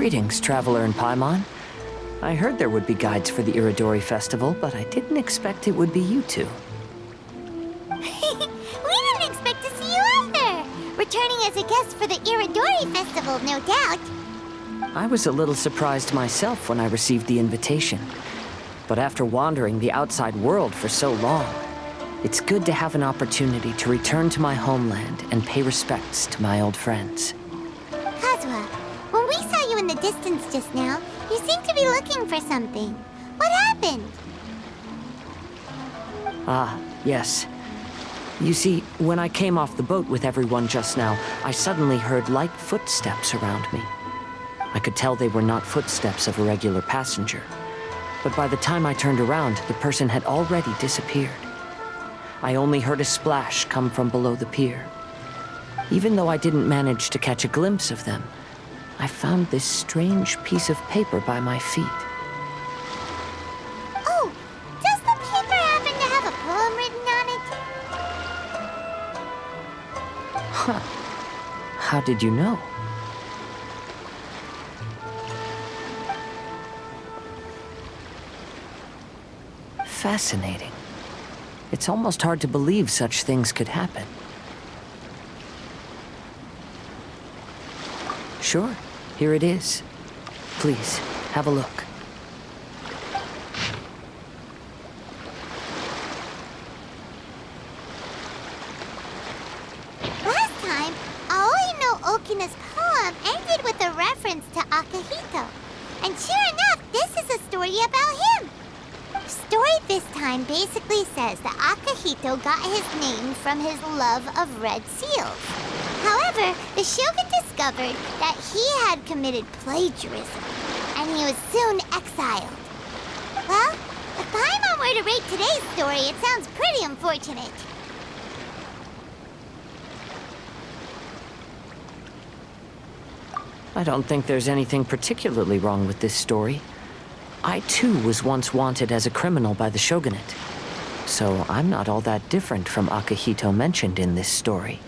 Greetings, Traveler and Paimon. I heard there would be guides for the Irodori Festival, but I didn't expect it would be you two. We didn't expect to see you either! Returning as a guest for the Irodori Festival, no doubt. I was a little surprised myself when I received the invitation. But after wandering the outside world for so long, it's good to have an opportunity to return to my homeland and pay respects to my old friends. Kazuha, when we saw you in the distance just now, you seemed to be looking for something. What happened? Ah, yes. You see, when I came off the boat with everyone just now, I suddenly heard light footsteps around me. I could tell they were not footsteps of a regular passenger. But by the time I turned around, the person had already disappeared. I only heard a splash come from below the pier. Even though I didn't manage to catch a glimpse of them, I found this strange piece of paper by my feet. Oh, does the paper happen to have a poem written on it? Huh. How did you know? Fascinating. It's almost hard to believe such things could happen. Sure, here it is. Please, have a look. Last time, Aoi no Okina's poem ended with a reference to Akihito. And sure enough, this is a story about him. The story this time basically says that Akihito got his name from his love of red seals. However, the Shogun discovered that he had committed plagiarism, and he was soon exiled. Well, if Paimon were to rate today's story, it sounds pretty unfortunate. I don't think there's anything particularly wrong with this story. I too was once wanted as a criminal by the shogunate. So I'm not all that different from Akihito mentioned in this story.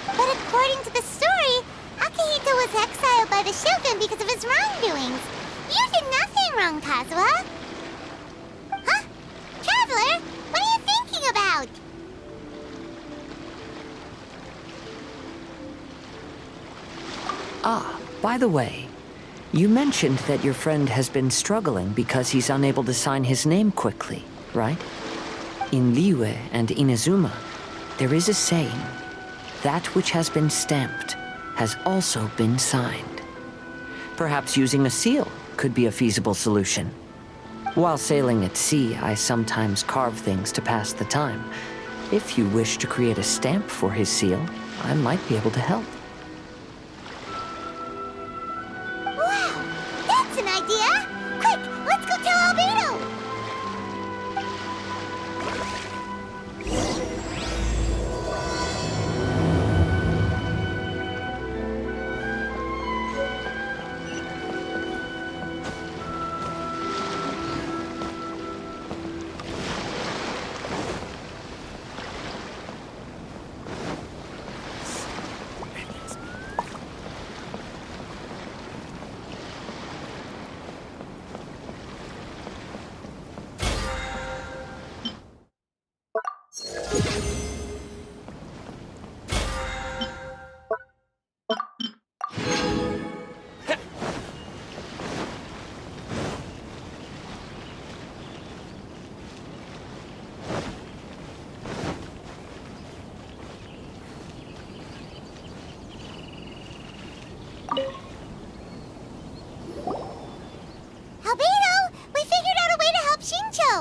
But according to the story, Akihito was exiled by the Shogun because of his wrongdoings. You did nothing wrong, Kazuha. Huh? Traveler, what are you thinking about? Ah, by the way, you mentioned that your friend has been struggling because he's unable to sign his name quickly, right? In Liyue and Inazuma, there is a saying, that which has been stamped has also been signed. Perhaps using a seal could be a feasible solution. While sailing at sea, I sometimes carve things to pass the time. If you wish to create a stamp for his seal, I might be able to help. Wow, that's an idea! Quick, let's go tell Albedo! Albedo, we figured out a way to help Xingqiu!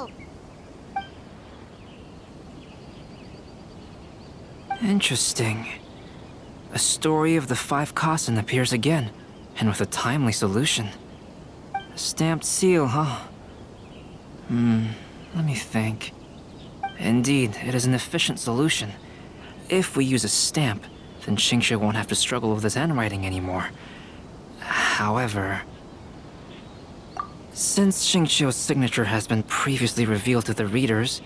Interesting. A story of the 5 Kasen appears again, and with a timely solution. A stamped seal, huh? Let me think. Indeed, it is an efficient solution. If we use a stamp, then Xingqiu won't have to struggle with his handwriting anymore. However, since Xingqiu's signature has been previously revealed to the readers,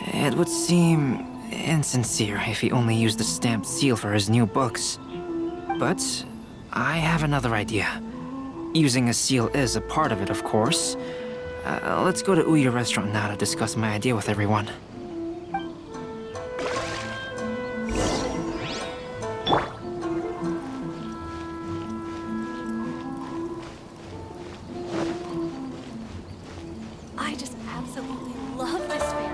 it would seem insincere if he only used the stamped seal for his new books. But I have another idea. Using a seal is a part of it, of course. Let's go to Ouya restaurant now to discuss my idea with everyone. I just absolutely love this family.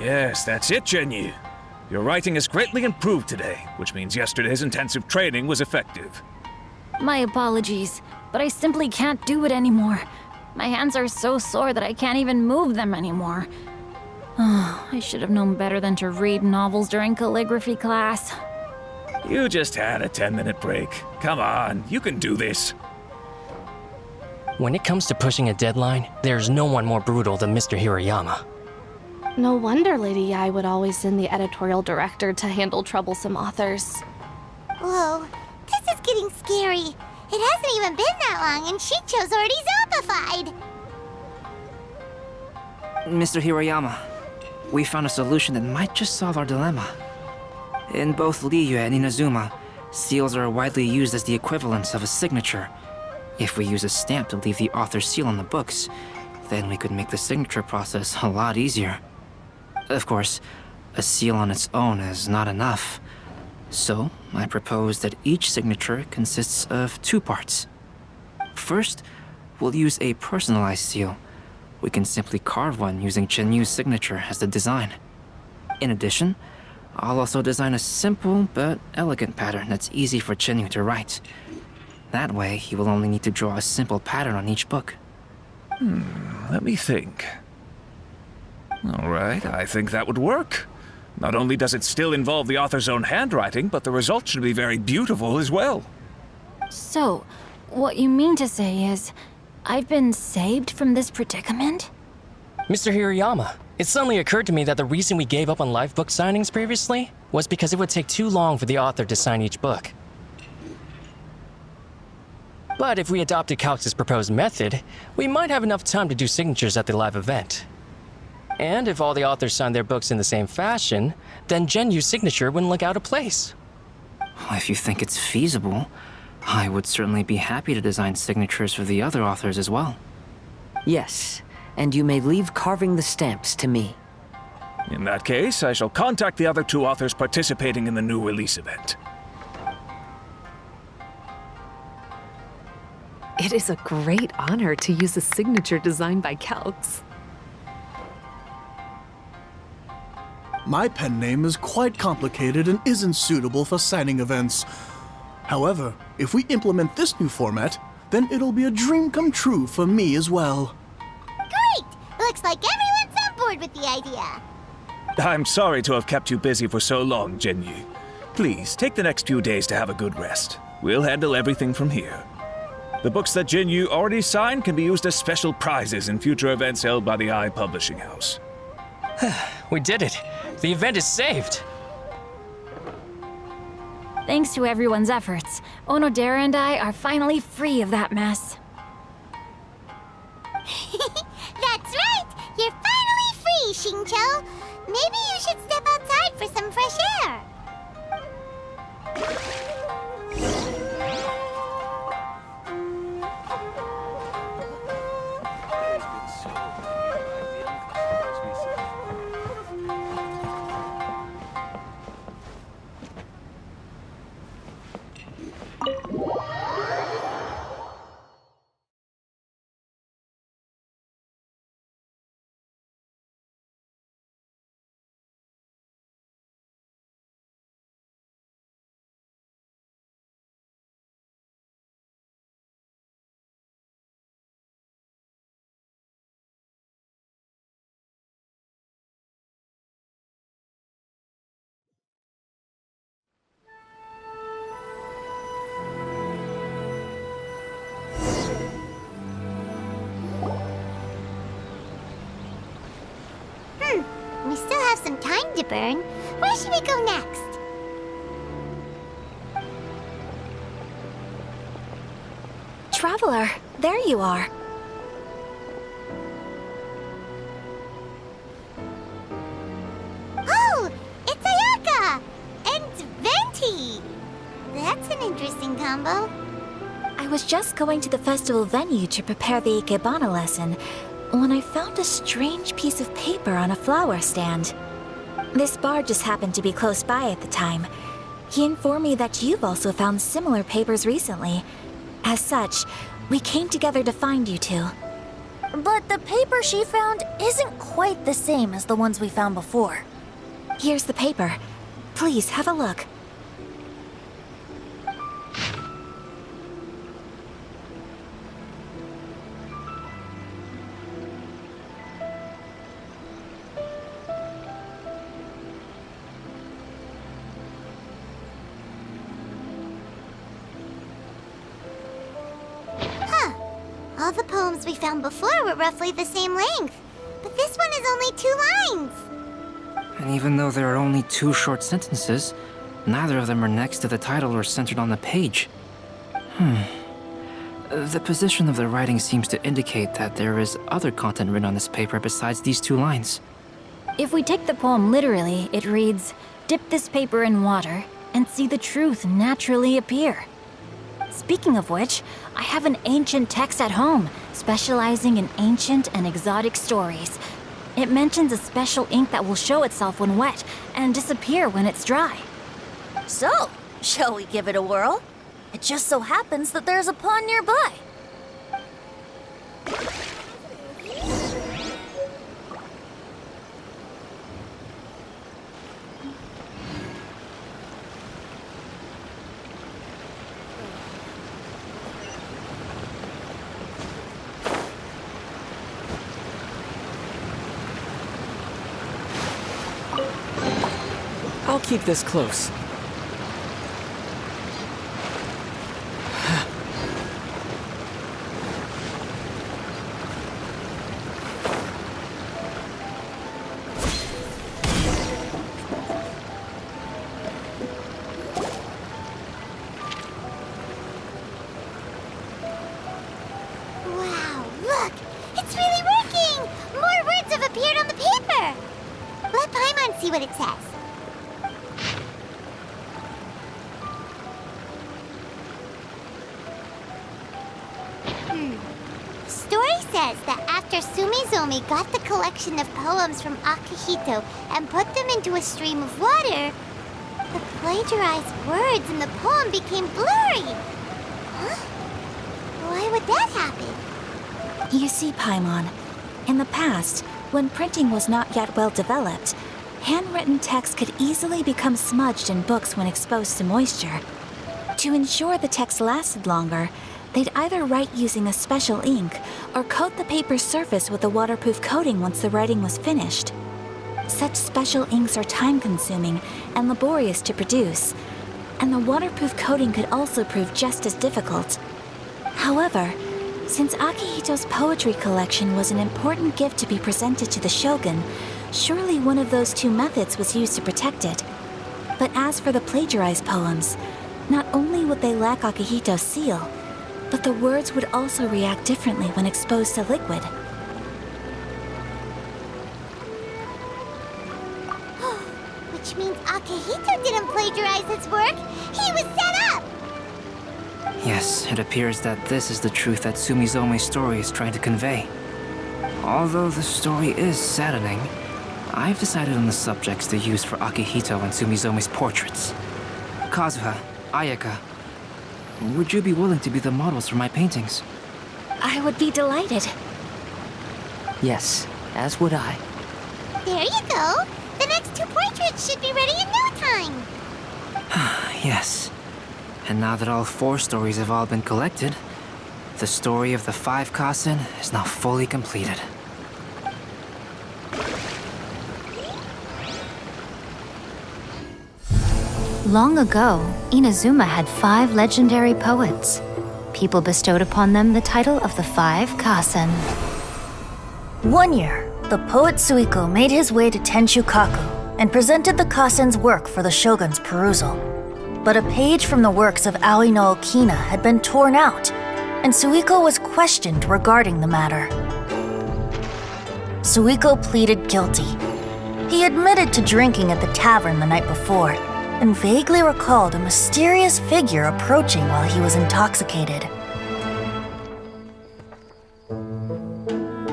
Yes, that's it, Xingqiu. Your writing has greatly improved today, which means yesterday's intensive training was effective. My apologies, but I simply can't do it anymore. My hands are so sore that I can't even move them anymore. I should have known better than to read novels during calligraphy class. You just had a 10-minute break. Come on, you can do this. When it comes to pushing a deadline, there's no one more brutal than Mr. Hirayama. No wonder Lady Yai would always send the editorial director to handle troublesome authors. Whoa, this is getting scary. It hasn't even been that long and Xingqiu's already zombified. Mr. Hirayama, we found a solution that might just solve our dilemma. In both Liyue and Inazuma, seals are widely used as the equivalents of a signature. If we use a stamp to leave the author's seal on the books, then we could make the signature process a lot easier. Of course, a seal on its own is not enough. So, I propose that each signature consists of two parts. First, we'll use a personalized seal. We can simply carve one using Qinyu's signature as the design. In addition, I'll also design a simple but elegant pattern that's easy for Qinyu to write. That way, he will only need to draw a simple pattern on each book. Let me think. All right, I think that would work. Not only does it still involve the author's own handwriting, but the result should be very beautiful as well. So, what you mean to say is, I've been saved from this predicament? Mr. Hirayama, it suddenly occurred to me that the reason we gave up on live book signings previously was because it would take too long for the author to sign each book. But if we adopted Calx's proposed method, we might have enough time to do signatures at the live event. And if all the authors signed their books in the same fashion, then Genyu's signature wouldn't look out of place. If you think it's feasible, I would certainly be happy to design signatures for the other authors as well. Yes, and you may leave carving the stamps to me. In that case, I shall contact the other two authors participating in the new release event. It is a great honor to use a signature designed by Calx. My pen name is quite complicated and isn't suitable for signing events. However, if we implement this new format, then it'll be a dream come true for me as well. Great! Looks like everyone's on board with the idea. I'm sorry to have kept you busy for so long, Xingqiu. Please, take the next few days to have a good rest. We'll handle everything from here. The books that Xingqiu already signed can be used as special prizes in future events held by the Eye Publishing House. We did it! The event is saved! Thanks to everyone's efforts, Onodera and I are finally free of that mess. That's right! You're finally free, Xingqiu! Maybe you should step outside for some fresh air. We still have some time to burn. Where should we go next? Traveler, there you are. Oh, it's Ayaka! And Venti! That's an interesting combo. I was just going to the festival venue to prepare the Ikebana lesson when I found a strange piece of paper on a flower stand. This bard just happened to be close by at the time. He informed me that you've also found similar papers recently. As such, we came together to find you two. But the paper she found isn't quite the same as the ones we found before. Here's the paper. Please have a look. All the poems we found before were roughly the same length, but this one is only 2 lines. And even though there are only 2 short sentences, neither of them are next to the title or centered on the page. The position of the writing seems to indicate that there is other content written on this paper besides these 2 lines. If we take the poem literally, it reads, "Dip this paper in water and see the truth naturally appear." Speaking of which, I have an ancient text at home, specializing in ancient and exotic stories. It mentions a special ink that will show itself when wet and disappear when it's dry. So, shall we give it a whirl? It just so happens that there's a pond nearby. I'll keep this close. Wow, look! It's really working! More words have appeared on the paper! Let Paimon see what it says. Story says that after Sumizomi got the collection of poems from Akihito and put them into a stream of water, the plagiarized words in the poem became blurry. Huh? Why would that happen? You see, Paimon, in the past, when printing was not yet well developed, handwritten text could easily become smudged in books when exposed to moisture. To ensure the text lasted longer, they'd either write using a special ink or coat the paper's surface with a waterproof coating once the writing was finished. Such special inks are time-consuming and laborious to produce, and the waterproof coating could also prove just as difficult. However, since Akihito's poetry collection was an important gift to be presented to the shogun, surely one of those 2 methods was used to protect it. But as for the plagiarized poems, not only would they lack Akihito's seal, but the words would also react differently when exposed to liquid. Which means Akihito didn't plagiarize his work. He was set up! Yes, it appears that this is the truth that Sumizome's story is trying to convey. Although the story is saddening, I've decided on the subjects to use for Akihito and Sumizome's portraits. Kazuha, Ayaka, would you be willing to be the models for my paintings? I would be delighted. Yes, as would I. There you go. The next 2 portraits should be ready in no time. Yes. And now that all 4 stories have all been collected, the story of the 5 Kasen is now fully completed. Long ago, Inazuma had 5 legendary poets. People bestowed upon them the title of the 5 Kasen. One year, the poet Suiko made his way to Tenshukaku and presented the Kasen's work for the shogun's perusal. But a page from the works of Aoi no Okina had been torn out, and Suiko was questioned regarding the matter. Suiko pleaded guilty. He admitted to drinking at the tavern the night before, and vaguely recalled a mysterious figure approaching while he was intoxicated.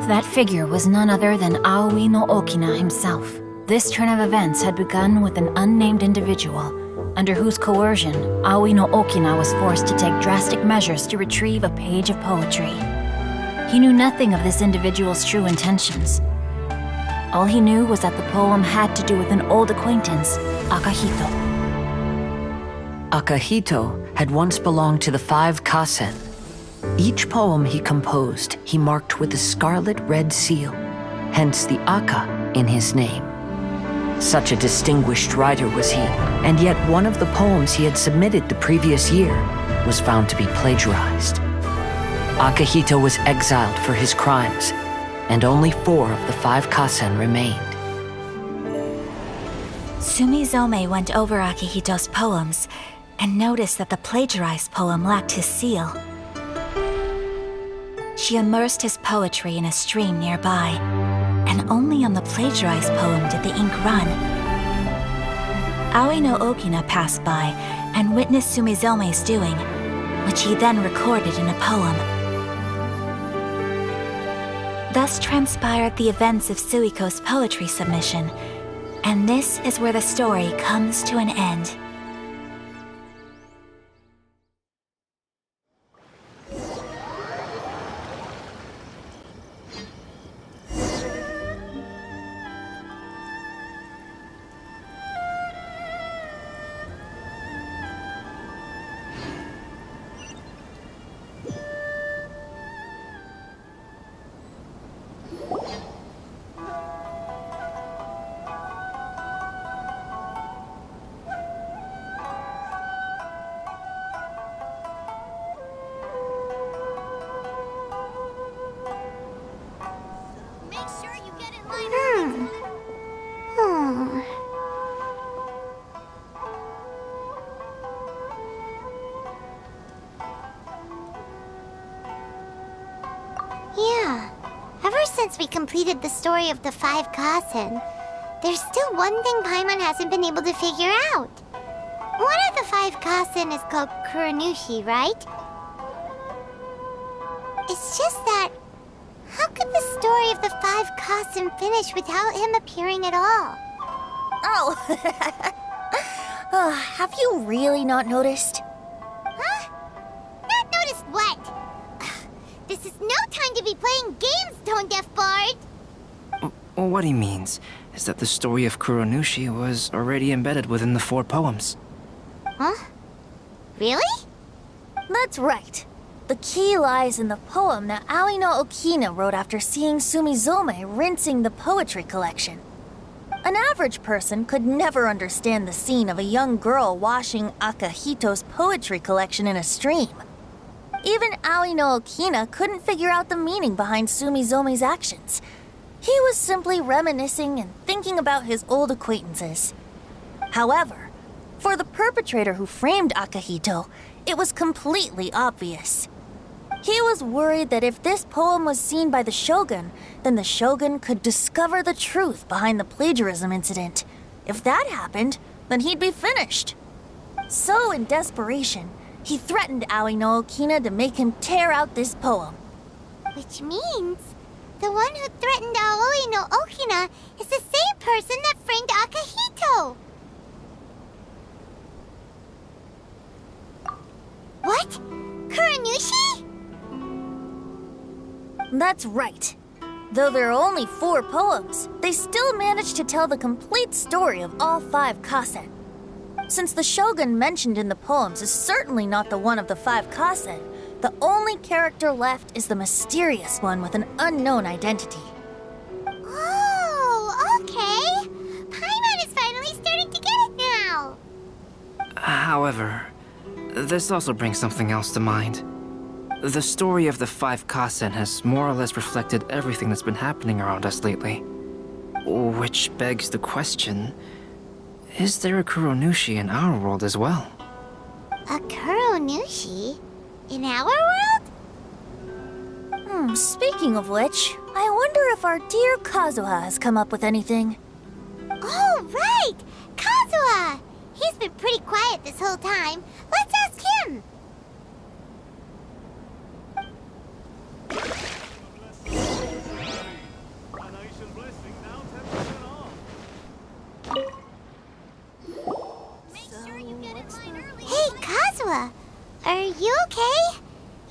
That figure was none other than Aoi no Okina himself. This turn of events had begun with an unnamed individual, under whose coercion, Aoi no Okina was forced to take drastic measures to retrieve a page of poetry. He knew nothing of this individual's true intentions. All he knew was that the poem had to do with an old acquaintance, Akihito. Akihito had once belonged to the 5 Kasen. Each poem he composed, he marked with a scarlet red seal, hence the Aka in his name. Such a distinguished writer was he, and yet one of the poems he had submitted the previous year was found to be plagiarized. Akihito was exiled for his crimes, and only 4 of the 5 Kasen remained. Sumizome went over Akihito's poems and noticed that the plagiarized poem lacked his seal. She immersed his poetry in a stream nearby, and only on the plagiarized poem did the ink run. Aoi no Okina passed by and witnessed Sumizome's doing, which he then recorded in a poem. Thus transpired the events of Suiko's poetry submission, and this is where the story comes to an end. Yeah. Ever since we completed the story of the 5 Kasen, there's still one thing Paimon hasn't been able to figure out. One of the 5 Kasen is called Kuronushi, right? It's just that, how could the story of the 5 Kasen finish without him appearing at all? Oh, have you really not noticed? Huh? Not noticed what? This is no time to be playing games, Tone Deaf Bard! What he means is that the story of Kuronushi was already embedded within the 4 poems. Huh? Really? That's right. The key lies in the poem that Aoi no Okina wrote after seeing Sumizome rinsing the poetry collection. An average person could never understand the scene of a young girl washing Akihito's poetry collection in a stream. Even Aoi no Okina couldn't figure out the meaning behind Sumizome's actions. He was simply reminiscing and thinking about his old acquaintances. However, For the perpetrator who framed Akahito, it was completely obvious. He was worried that if this poem was seen by the Shogun, then the Shogun could discover the truth behind the plagiarism incident. If that happened, then he'd be finished. So, in desperation, he threatened Aoi no Okina to make him tear out this poem. Which means the one who threatened Aoi no Okina is the same person that framed Akahito. What? Kuranushi? That's right. Though there are only 4 poems, they still managed to tell the complete story of all 5 kasen. Since the Shogun mentioned in the poems is certainly not the one of the 5 kasen, the only character left is the mysterious one with an unknown identity. Oh, okay. Paimon is finally starting to get it now. However, this also brings something else to mind. The story of the 5 kasen has more or less reflected everything that's been happening around us lately. Which begs the question, is there a Kuronushi in our world as well? A Kuronushi? In our world? Speaking of which, I wonder if our dear Kazuha has come up with anything. Oh, right! Kazuha! He's been pretty quiet this whole time. Let's ask him. Hey, Kazuha! Are you okay?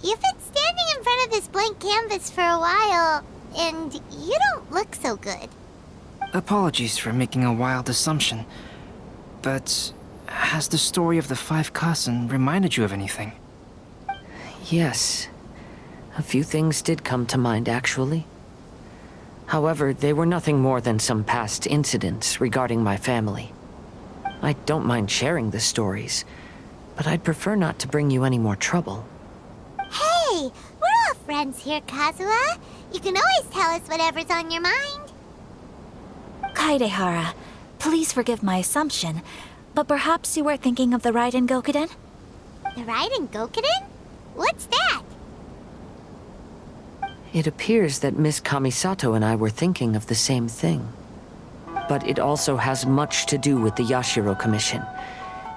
You've been standing in front of this blank canvas for a while, and you don't look so good. Apologies for making a wild assumption, but has the story of the 5 kasen reminded you of anything? Yes. A few things did come to mind, actually. However, they were nothing more than some past incidents regarding my family. I don't mind sharing the stories, but I'd prefer not to bring you any more trouble. Hey, we're all friends here, Kazuha. You can always tell us whatever's on your mind. Kaidehara, please forgive my assumption, but perhaps you were thinking of the Raiden Gokuden? The Raiden Gokuden? What's that? It appears that Miss Kamisato and I were thinking of the same thing. But it also has much to do with the Yashiro Commission.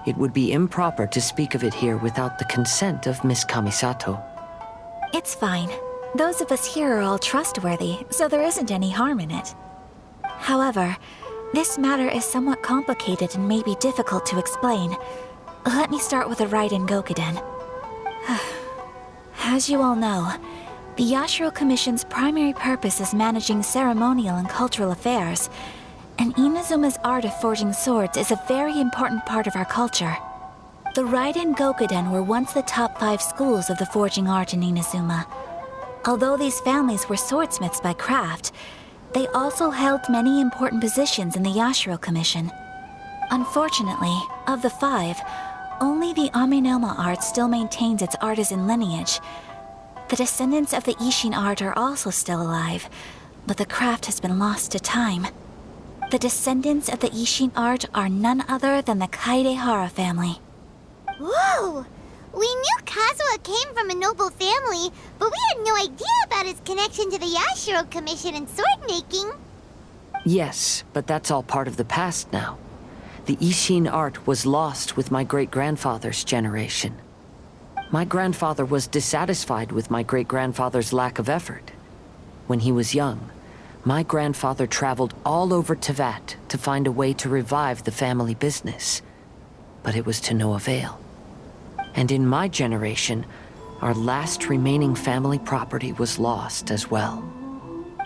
It would be improper to speak of it here without the consent of Miss Kamisato. It's fine. Those of us here are all trustworthy, so there isn't any harm in it. However, this matter is somewhat complicated and may be difficult to explain. Let me start with the Raiden Gokuden. As you all know, the Yashiro Commission's primary purpose is managing ceremonial and cultural affairs, and Inazuma's art of forging swords is a very important part of our culture. The Raiden Gokuden were once the top 5 schools of the forging art in Inazuma. Although these families were swordsmiths by craft, they also held many important positions in the Yashiro Commission. Unfortunately, of the 5, only the Aminoma art still maintains its artisan lineage. The descendants of the Ishin art are also still alive, but the craft has been lost to time. The descendants of the Ishin art are none other than the Kaidehara family. Whoa! We knew Kazuha came from a noble family, but we had no idea about his connection to the Yashiro Commission and sword making. Yes, but that's all part of the past now. The Ishin art was lost with my great-grandfather's generation. My grandfather was dissatisfied with my great-grandfather's lack of effort. When he was young, my grandfather traveled all over Teyvat to find a way to revive the family business. But it was to no avail. And in my generation, our last remaining family property was lost as well.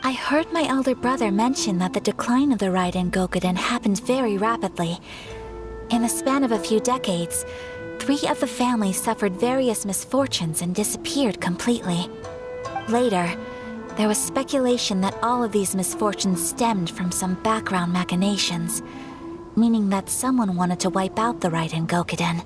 I heard my elder brother mention that the decline of the Raiden Gokuden happened very rapidly. In the span of a few decades, 3 of the families suffered various misfortunes and disappeared completely. Later, there was speculation that all of these misfortunes stemmed from some background machinations, meaning that someone wanted to wipe out the Raiden Gokuden.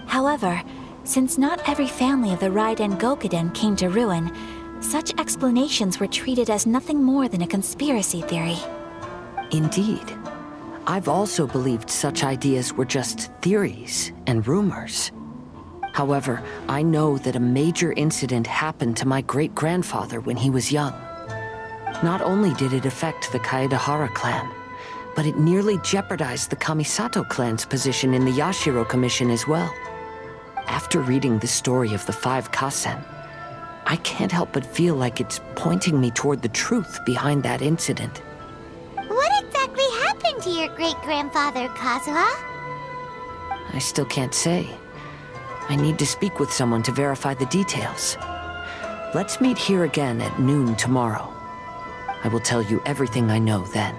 However, since not every family of the Raiden Gokuden came to ruin, such explanations were treated as nothing more than a conspiracy theory. Indeed. I've also believed such ideas were just theories and rumors. However, I know that a major incident happened to my great-grandfather when he was young. Not only did it affect the Kaedahara clan, but it nearly jeopardized the Kamisato clan's position in the Yashiro Commission as well. After reading the story of the 5 Kasen, I can't help but feel like it's pointing me toward the truth behind that incident. What exactly happened to your great-grandfather, Kazuha? I still can't say. I need to speak with someone to verify the details. Let's meet here again at noon tomorrow. I will tell you everything I know then.